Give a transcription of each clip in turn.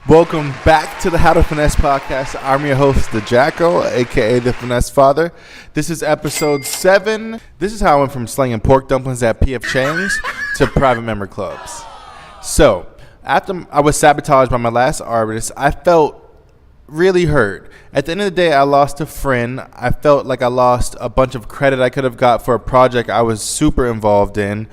Welcome back to the How to Finesse Podcast. I'm your host, the Jackal, aka the Finesse Father. This is episode 7. This is how I went from slanging pork dumplings at P.F. Chang's to private member clubs. So, after I was sabotaged by my last artist, I felt really hurt. At the end of the day, I lost a friend. I felt like I lost a bunch of credit I could have got for a project I was super involved in.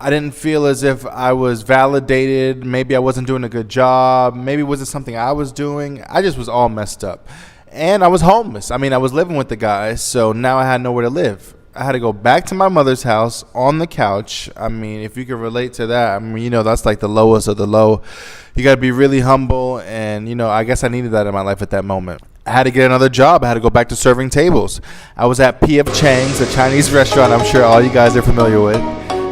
I didn't feel as if I was validated. Maybe I wasn't doing a good job. Maybe it wasn't something I was doing. I just was all messed up. And I was homeless. I was living with the guys, so now I had nowhere to live. I had to go back to my mother's house on the couch. If you could relate to that, that's like the lowest of the low. You got to be really humble, and, I guess I needed that in my life at that moment. I had to get another job. I had to go back to serving tables. I was at P.F. Chang's, a Chinese restaurant I'm sure all you guys are familiar with.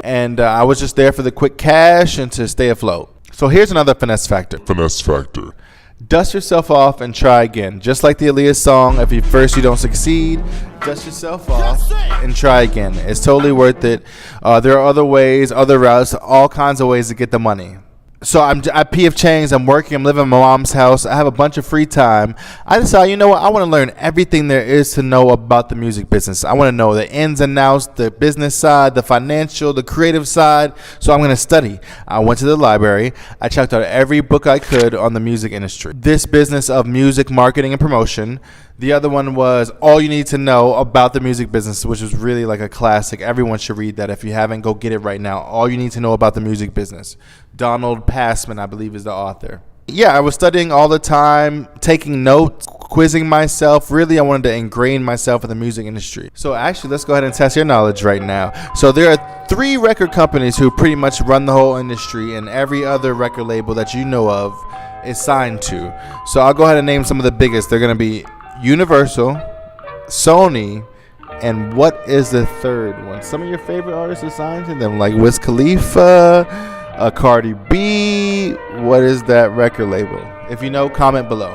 And I was just there for the quick cash and to stay afloat. So here's another finesse factor. Dust yourself off and try again. Just like the Aaliyah song, if you don't succeed, dust yourself off and try again. It's totally worth it. There are other ways, other routes, all kinds of ways to get the money. So I'm at P.F. Chang's, I'm working, I'm living in my mom's house, I have a bunch of free time. I decided, I want to learn everything there is to know about the music business. I want to know the ins and outs, the business side, the financial, the creative side. So I'm going to study. I went to the library. I checked out every book I could on the music industry. This business of music marketing and promotion. The other one was All You Need to Know About the Music Business, which was really like a classic. Everyone should read that. If you haven't, go get it right now. All You Need to Know About the Music Business. Donald Passman, I believe, is the author. Yeah, I was studying all the time, taking notes, quizzing myself. Really, I wanted to ingrain myself in the music industry. So actually, let's go ahead and test your knowledge right now. So there are 3 record companies who pretty much run the whole industry, and every other record label that you know of is signed to. So I'll go ahead and name some of the biggest. They're going to be Universal, Sony, and what is the third one? Some of your favorite artists are signed to them, like Wiz Khalifa, Cardi B. What is that record label? If you know, comment below.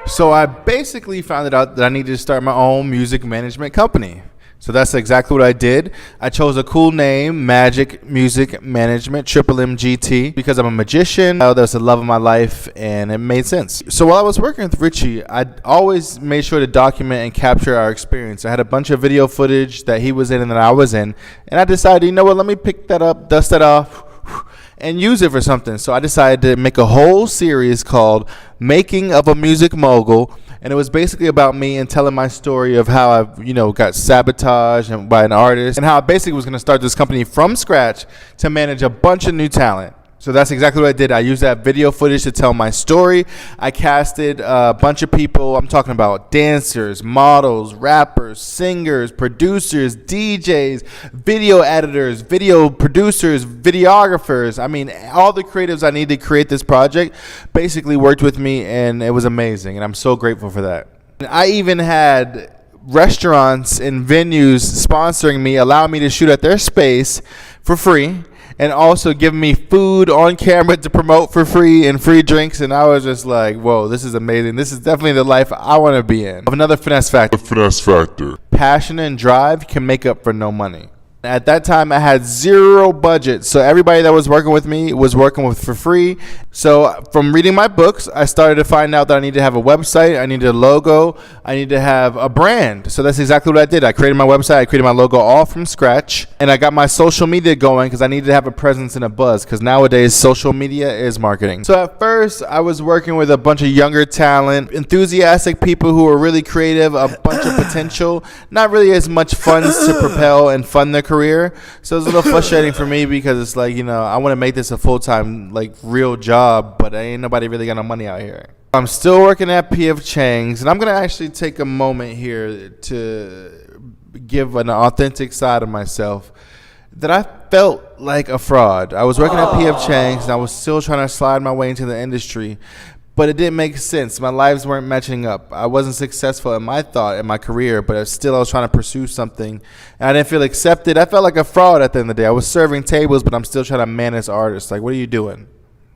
So I basically found out that I needed to start my own music management company. So that's exactly what I did. I chose a cool name, Magic Music Management, MGT, because I'm a magician. That was the love of my life, and it made sense. So while I was working with Richie, I always made sure to document and capture our experience. I had a bunch of video footage that he was in and that I was in, and I decided, let me pick that up, dust that off, and use it for something. So I decided to make a whole series called Making of a Music Mogul. And it was basically about me and telling my story of how I, got sabotaged by an artist and how I basically was going to start this company from scratch to manage a bunch of new talent. So that's exactly what I did. I used that video footage to tell my story. I casted a bunch of people. I'm talking about dancers, models, rappers, singers, producers, DJs, video editors, video producers, videographers. All the creatives I needed to create this project basically worked with me, and it was amazing. And I'm so grateful for that. I even had restaurants and venues sponsoring me, allowing me to shoot at their space for free, and also giving me food on camera to promote for free and free drinks. And I was just like, whoa, this is amazing. This is definitely the life I want to be in. Another finesse factor. Passion and drive can make up for no money. At that time, I had 0 budget, so everybody that was working with me was working with for free. So from reading my books, I started to find out that I needed to have a website, I needed a logo, I needed to have a brand. So that's exactly what I did. I created my website, I created my logo all from scratch, and I got my social media going because I needed to have a presence and a buzz, because nowadays social media is marketing. So at first, I was working with a bunch of younger talent, enthusiastic people who were really creative, a bunch of potential, not really as much funds to propel and fund their career. So it's a little frustrating for me because it's like, I want to make this a full-time, real job, but ain't nobody really got no money out here. I'm still working at P.F. Chang's, and I'm going to actually take a moment here to give an authentic side of myself that I felt like a fraud. I was working at P.F. Chang's, and I was still trying to slide my way into the industry, but it didn't make sense. My lives weren't matching up. I wasn't successful in my career, but still I was trying to pursue something, and I didn't feel accepted. I felt like a fraud at the end of the day. I was serving tables, but I'm still trying to manage artists. Like, what are you doing?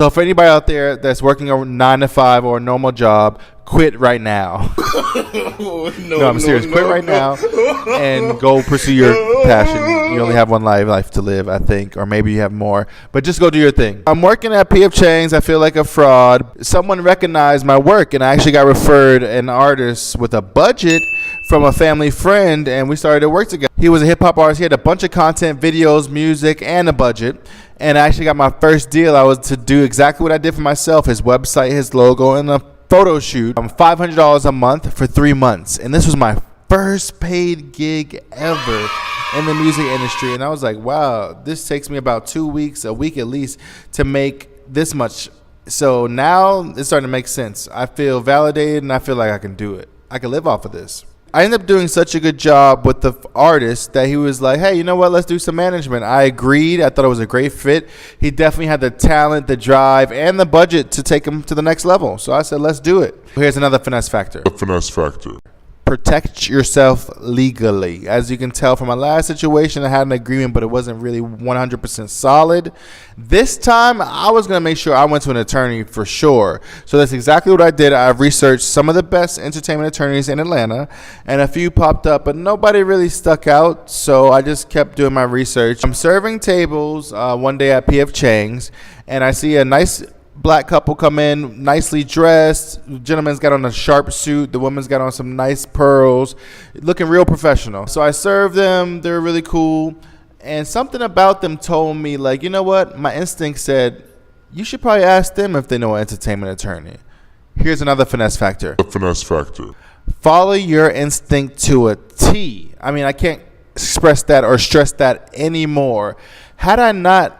So for anybody out there that's working a 9 to 5 or a normal job, quit right now. No, I'm serious. Quit right now and go pursue your passion. You only have one life to live, I think, or maybe you have more. But just go do your thing. I'm working at P.F. Chang's. I feel like a fraud. Someone recognized my work, and I actually got referred an artist with a budget from a family friend, and we started to work together. He was a hip-hop artist. He had a bunch of content, videos, music, and a budget. And I actually got my first deal. I was to do exactly what I did for myself, his website, his logo, and a photo shoot. $500 a month for 3 months. And this was my first paid gig ever in the music industry. And I was like, wow, this takes me about 2 weeks, a week at least, to make this much. So now it's starting to make sense. I feel validated, and I feel like I can do it. I can live off of this. I ended up doing such a good job with the artist that he was like, hey, you know what? Let's do some management. I agreed. I thought it was a great fit. He definitely had the talent, the drive, and the budget to take him to the next level. So I said, let's do it. Here's another finesse factor. The finesse factor. Protect yourself legally. As you can tell from my last situation, I had an agreement, but it wasn't really 100% solid. This time, I was going to make sure I went to an attorney for sure. So that's exactly what I did. I researched some of the best entertainment attorneys in Atlanta, and a few popped up, but nobody really stuck out. So I just kept doing my research. I'm serving tables one day at P.F. Chang's, and I see a nice black couple come in, nicely dressed. The gentleman's got on a sharp suit. The woman's got on some nice pearls, looking real professional. So I served them. They were really cool. And something about them told me, like, you know what? My instinct said, you should probably ask them if they know an entertainment attorney. Here's another finesse factor. The finesse factor. Follow your instinct to a T. I mean, I can't express that or stress that anymore. Had I not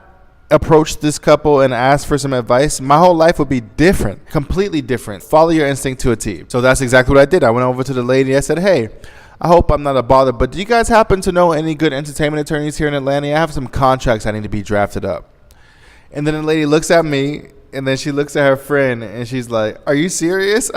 approach this couple and ask for some advice, my whole life would be different, completely different. Follow your instinct to a T. So that's exactly what I did. I went over to the lady. I said, hey, I hope I'm not a bother, but do you guys happen to know any good entertainment attorneys here in Atlanta? I have some contracts I need to be drafted up. And then the lady looks at me, and then she looks at her friend, and she's like, are you serious?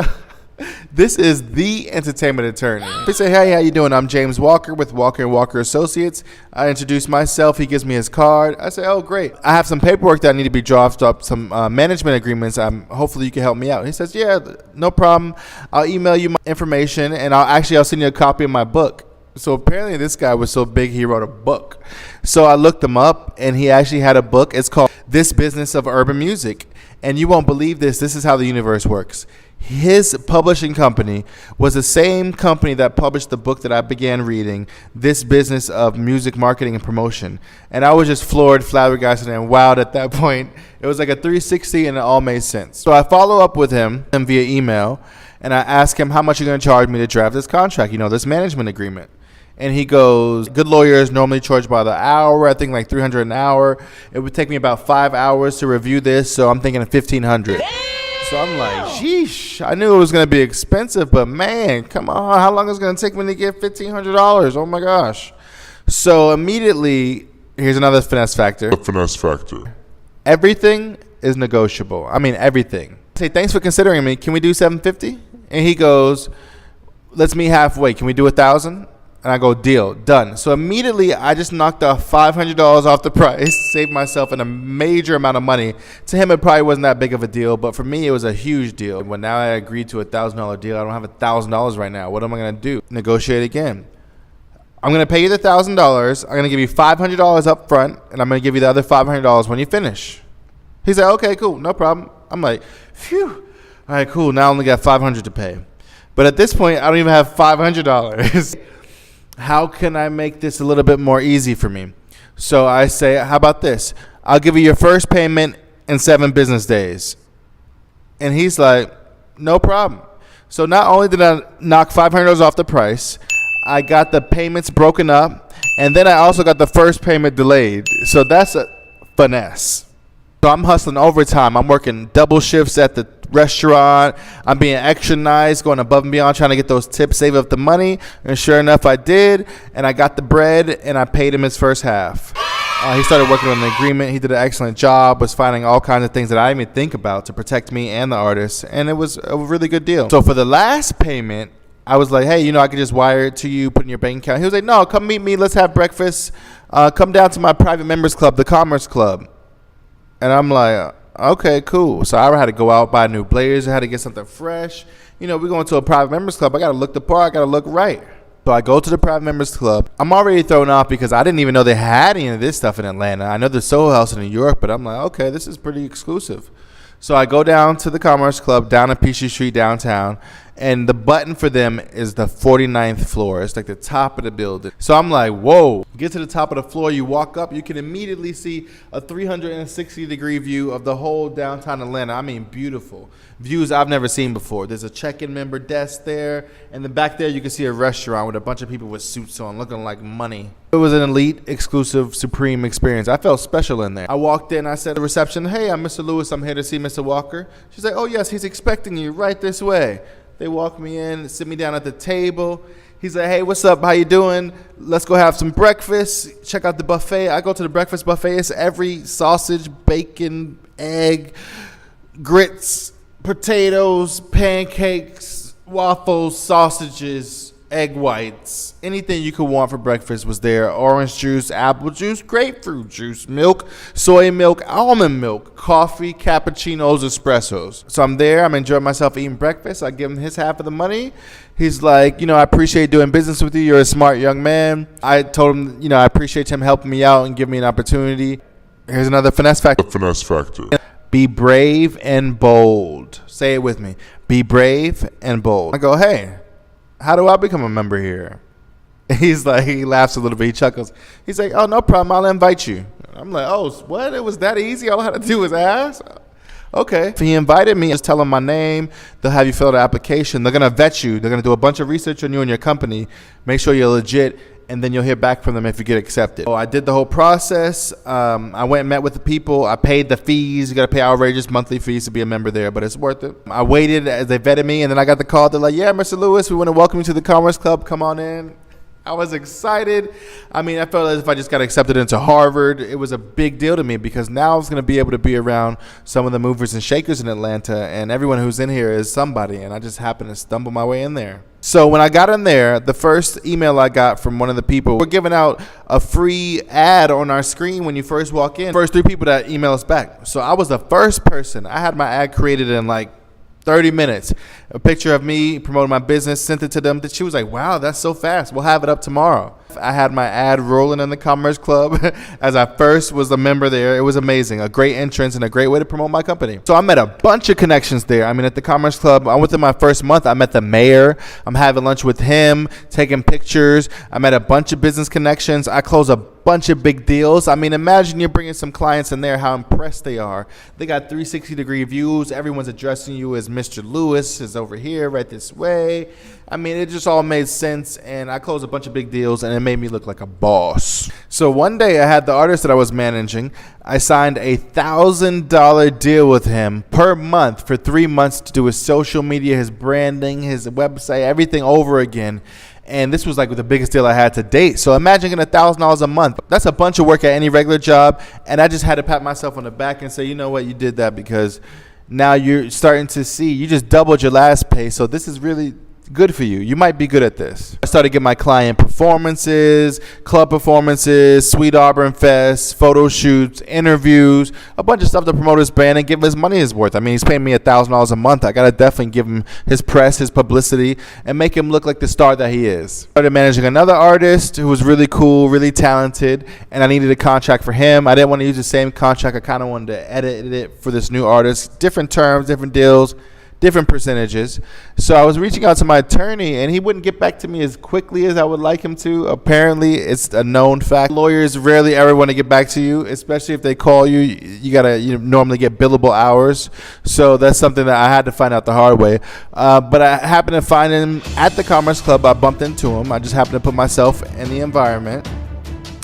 This is the entertainment attorney. They say, hey, how you doing? I'm James Walker with Walker & Walker Associates. I introduce myself. He gives me his card. I say, oh, great. I have some paperwork that I need to be drafted up, some management agreements. Hopefully you can help me out. He says, yeah, no problem. I'll email you my information, and I'll send you a copy of my book. So apparently this guy was so big he wrote a book. So I looked him up, and he actually had a book. It's called This Business of Urban Music. And you won't believe this. This is how the universe works. His publishing company was the same company that published the book that I began reading, This Business of Music Marketing and Promotion. And I was just floored, flabbergasted, and wowed at that point. It was like a 360, and it all made sense. So I follow up with him via email, and I ask him, how much are you going to charge me to draft this contract, this management agreement? And he goes, good lawyers normally charge by the hour. I think like $300 an hour. It would take me about 5 hours to review this, so I'm thinking of $1,500. So I'm like, sheesh. I knew it was going to be expensive, but man, come on. How long is it going to take me to get $1,500? Oh my gosh. So immediately, here's another finesse factor. The finesse factor. Everything is negotiable. I mean, everything. I say, thanks for considering me. Can we do $750? And he goes, let's meet halfway. Can we do $1,000? And I go, deal, done. So immediately, I just knocked off $500 off the price, saved myself a major amount of money. To him, it probably wasn't that big of a deal, but for me, it was a huge deal. When now I agreed to a $1,000 deal, I don't have $1,000 right now. What am I going to do? Negotiate again. I'm going to pay you the $1,000. I'm going to give you $500 up front, and I'm going to give you the other $500 when you finish. He's like, okay, cool, no problem. I'm like, phew. All right, cool. Now I only got $500 to pay. But at this point, I don't even have $500. How can I make this a little bit more easy for me? So I say, how about this? I'll give you your first payment in 7 business days. And he's like, no problem. So not only did I knock $500 off the price, I got the payments broken up, and then I also got the first payment delayed. So that's a finesse. So I'm hustling overtime. I'm working double shifts at the restaurant. I'm being extra nice, going above and beyond, trying to get those tips, save up the money. And sure enough, I did. And I got the bread, and I paid him his first half. He started working on an agreement. He did an excellent job, was finding all kinds of things that I didn't even think about to protect me and the artist. And it was a really good deal. So for the last payment, I was like, hey, I could just wire it to you, put it in your bank account. He was like, no, come meet me. Let's have breakfast. Come down to my private members club, the Commerce Club. And I'm like, Okay, cool. So I had to go out, buy new blazers. I had to get something fresh. You know, we're going to a private members club. I got to look the part. I got to look right. So I go to the private members club. I'm already thrown off because I didn't even know they had any of this stuff in Atlanta. I know there's Soho House in New York, but I'm like, okay, this is pretty exclusive. So I go down to the Commerce Club down on Peachtree Street downtown, and the button for them is the 49th floor. It's like the top of the building. So I'm like, whoa. Get to the top of the floor, you walk up, you can immediately see a 360-degree view of the whole downtown Atlanta. I mean, beautiful. Views I've never seen before. There's a check-in member desk there, and then back there you can see a restaurant with a bunch of people with suits on looking like money. It was an elite, exclusive, supreme experience. I felt special in there. I walked in, I said to the reception, hey, I'm Mr. Lewis. I'm here to see Mr. Walker. She's like, oh, yes, he's expecting you right this way. They walk me in, sit me down at the table. He's like, hey, what's up? How you doing? Let's go have some breakfast. Check out the buffet. I go to the breakfast buffet. It's every sausage, bacon, egg, grits, potatoes, pancakes, waffles, sausages, egg whites. Anything you could want for breakfast was there. Orange juice, apple juice, grapefruit juice, milk, soy milk, almond milk, coffee, cappuccinos, espressos. So I'm there. I'm enjoying myself eating breakfast. I give him his half of the money. He's like, I appreciate doing business with you. You're a smart young man. I told him, I appreciate him helping me out and giving me an opportunity. Here's another finesse factor. The finesse factor. Be brave and bold. Say it with me. Be brave and bold. I go, hey, how do I become a member here? He's like, he laughs a little bit. He chuckles. He's like, oh, no problem. I'll invite you. I'm like, oh, what? It was that easy? All I had to do was ask? Okay. If he invited me, just tell him my name. They'll have you fill out an application. They're going to vet you. They're going to do a bunch of research on you and your company. Make sure you're legit. And then you'll hear back from them if you get accepted. Oh, I did the whole process. I went and met with the people. I paid the fees. You got to pay outrageous monthly fees to be a member there, but it's worth it. I waited as they vetted me, and then I got the call. They're like, yeah, Mr. Lewis, we want to welcome you to the Commerce Club. Come on in. I was excited. I mean, I felt as if I just got accepted into Harvard. It was a big deal to me because now I was going to be able to be around some of the movers and shakers in Atlanta, and everyone who's in here is somebody, and I just happened to stumble my way in there. So when I got in there, the first email I got from one of the people, we're giving out a free ad on our screen when you first walk in. First 3 people that email us back. So I was the first person. I had my ad created in like 30 minutes. A picture of me promoting my business, sent it to them. She was like, wow, that's so fast. We'll have it up tomorrow. I had my ad rolling in the Commerce Club as I first was a member there. It was amazing. A great entrance and a great way to promote my company. So I met a bunch of connections there. I mean, at the Commerce Club, within my first month, I met the mayor. I'm having lunch with him, taking pictures. I met a bunch of business connections. I closed a bunch of big deals. I mean, imagine you're bringing some clients in there, how impressed they are. They got 360-degree views. Everyone's addressing you as Mr. Lewis is over here, right this way. I mean, it just all made sense, and I closed a bunch of big deals, and it made me look like a boss. So one day I had the artist that I was managing. I signed a $1,000 deal with him per month for 3 months to do his social media, his branding, his website, everything over again. And this was like the biggest deal I had to date. So imagine getting $1,000 a month. That's a bunch of work at any regular job. And I just had to pat myself on the back and say, you know what, you did that because now you're starting to see, you just doubled your last pay. So this is really good for you. You might be good at this. I started getting my client performances, club performances, Sweet Auburn Fest, photo shoots, interviews, a bunch of stuff to promote his brand and give him his money his worth. I mean, he's paying me $1,000 a month. I got to definitely give him his press, his publicity, and make him look like the star that he is. Started managing another artist who was really cool, really talented, and I needed a contract for him. I didn't want to use the same contract. I kind of wanted to edit it for this new artist. Different terms, different deals, different percentages. So I was reaching out to my attorney, and he wouldn't get back to me as quickly as I would like him to. Apparently, it's a known fact. Lawyers rarely ever want to get back to you, especially if they call you. You gotta normally get billable hours. So that's something that I had to find out the hard way. But I happened to find him at the Commerce Club. I bumped into him. I just happened to put myself in the environment.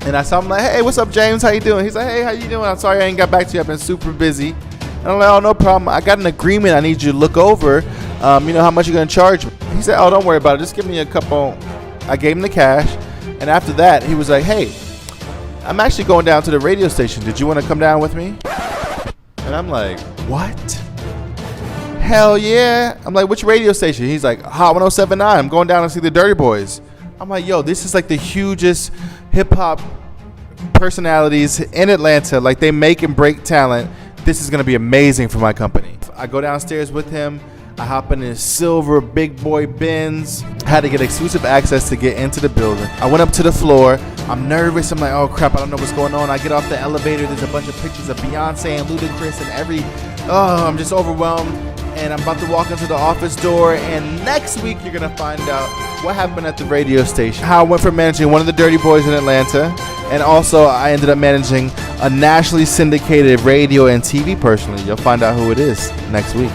And I saw him like, hey, what's up, James? How you doing? He's like, hey, how you doing? I'm sorry I ain't got back to you. I've been super busy. And I'm like, oh, no problem. I got an agreement I need you to look over. How much you're going to charge me? He said, oh, don't worry about it. Just give me a couple. I gave him the cash. And after that, he was like, hey, I'm actually going down to the radio station. Did you want to come down with me? And I'm like, what? Hell yeah. I'm like, which radio station? He's like, Hot 107.9. I'm going down to see the Dirty Boys. I'm like, yo, this is like the hugest hip-hop personalities in Atlanta. Like, they make and break talent. This is going to be amazing for my company. I go downstairs with him. I hop in his silver big boy Benz. I had to get exclusive access to get into the building. I went up to the floor. I'm nervous. I'm like, oh crap, I don't know what's going on. I get off the elevator. There's a bunch of pictures of Beyonce and Ludacris and I'm just overwhelmed. And I'm about to walk into the office door. And next week, you're going to find out what happened at the radio station. How I went from managing one of the Dirty Boys in Atlanta. And also, I ended up managing a nationally syndicated radio and TV personally. You'll find out who it is next week.